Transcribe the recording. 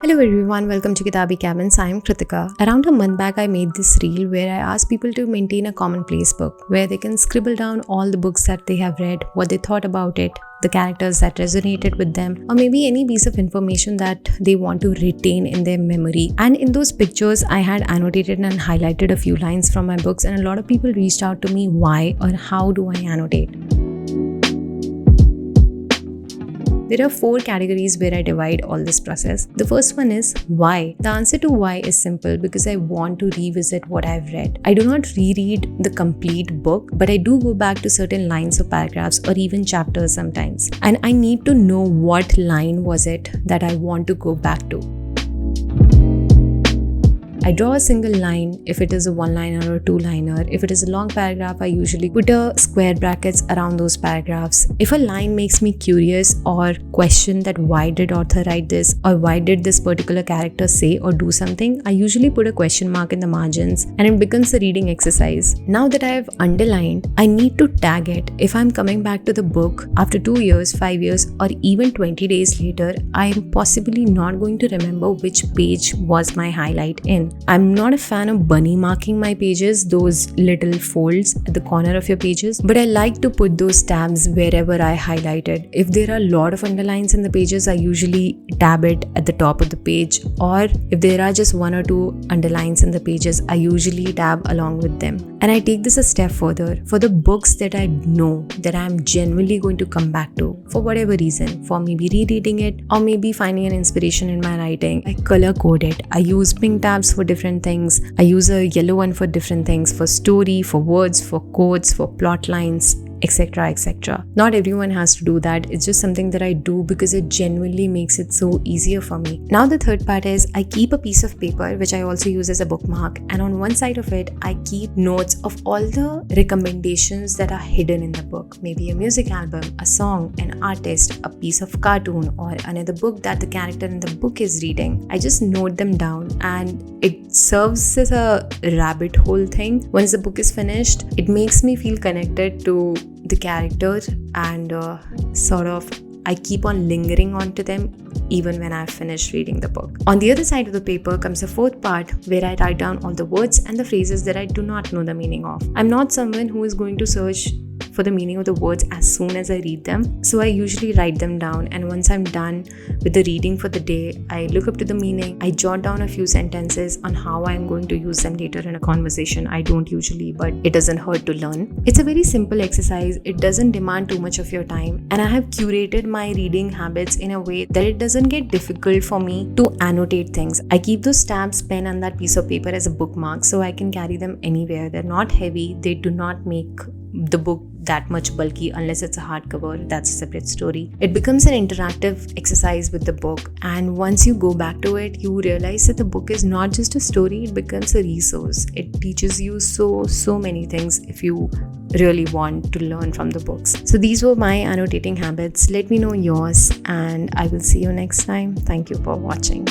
Hello everyone, welcome to Kitaabi Cabins. I am Kritika. Around a month back, I made this reel where I asked people to maintain a commonplace book where they can scribble down all the books that they have read, what they thought about it, the characters that resonated with them, or maybe any piece of information that they want to retain in their memory. And in those pictures, I had annotated and highlighted a few lines from my books, and a lot of people reached out to me why or how do I annotate. There are 4 categories where I divide all this process. The first one is why. The answer to why is simple because I want to revisit what I've read. I do not reread the complete book, but I do go back to certain lines or paragraphs or even chapters sometimes. And I need to know what line was it that I want to go back to. I draw a single line if it is a one-liner or a two-liner. If it is a long paragraph, I usually put a square brackets around those paragraphs. If a line makes me curious or question that why did author write this or why did this particular character say or do something, I usually put a question mark in the margins and it becomes a reading exercise. Now that I have underlined, I need to tag it. If I'm coming back to the book after 2 years, 5 years, or even 20 days later, I'm possibly not going to remember which page was my highlight in. I'm not a fan of bunny marking my pages, those little folds at the corner of your pages, but I like to put those tabs wherever I highlighted. If there are a lot of underlines in the pages, I usually tab it at the top of the page, or if there are just 1 or 2 underlines in the pages, I usually tab along with them. And I take this a step further. For the books that I know that I'm genuinely going to come back to, for whatever reason, for maybe rereading it or maybe finding an inspiration in my writing, I color code it. I use pink tabs for different things. I use a yellow one for different things, for story, for words, for quotes, for plot lines, etc, etc. Not everyone has to do that. It's just something that I do because it genuinely makes it so easier for me. Now the third part is I keep a piece of paper which I also use as a bookmark, and on one side of it I keep notes of all the recommendations that are hidden in the book. Maybe a music album, a song, an artist, a piece of cartoon, or another book that the character in the book is reading. I just note them down and it serves as a rabbit hole thing. Once the book is finished, it makes me feel connected to the character and I keep on lingering onto them even when I've finished reading the book. On the other side of the paper comes a fourth part where I write down all the words and the phrases that I do not know the meaning of. I'm not someone who is going to search for the meaning of the words as soon as I read them. So I usually write them down, and once I'm done with the reading for the day, I look up to the meaning. I jot down a few sentences on how I'm going to use them later in a conversation. I don't usually, but it doesn't hurt to learn. It's a very simple exercise. It doesn't demand too much of your time, and I have curated my reading habits in a way that it doesn't get difficult for me to annotate things. I keep those tabs, pen, and that piece of paper as a bookmark so I can carry them anywhere. They're not heavy. They do not make the book that much bulky unless it's a hardcover. That's a separate story. It becomes an interactive exercise with the book, and once you go back to it, you realize that the book is not just a story, it becomes a resource. It teaches you so many things if you really want to learn from the books. So these were my annotating habits. Let me know yours, and I will see you next time. Thank you for watching.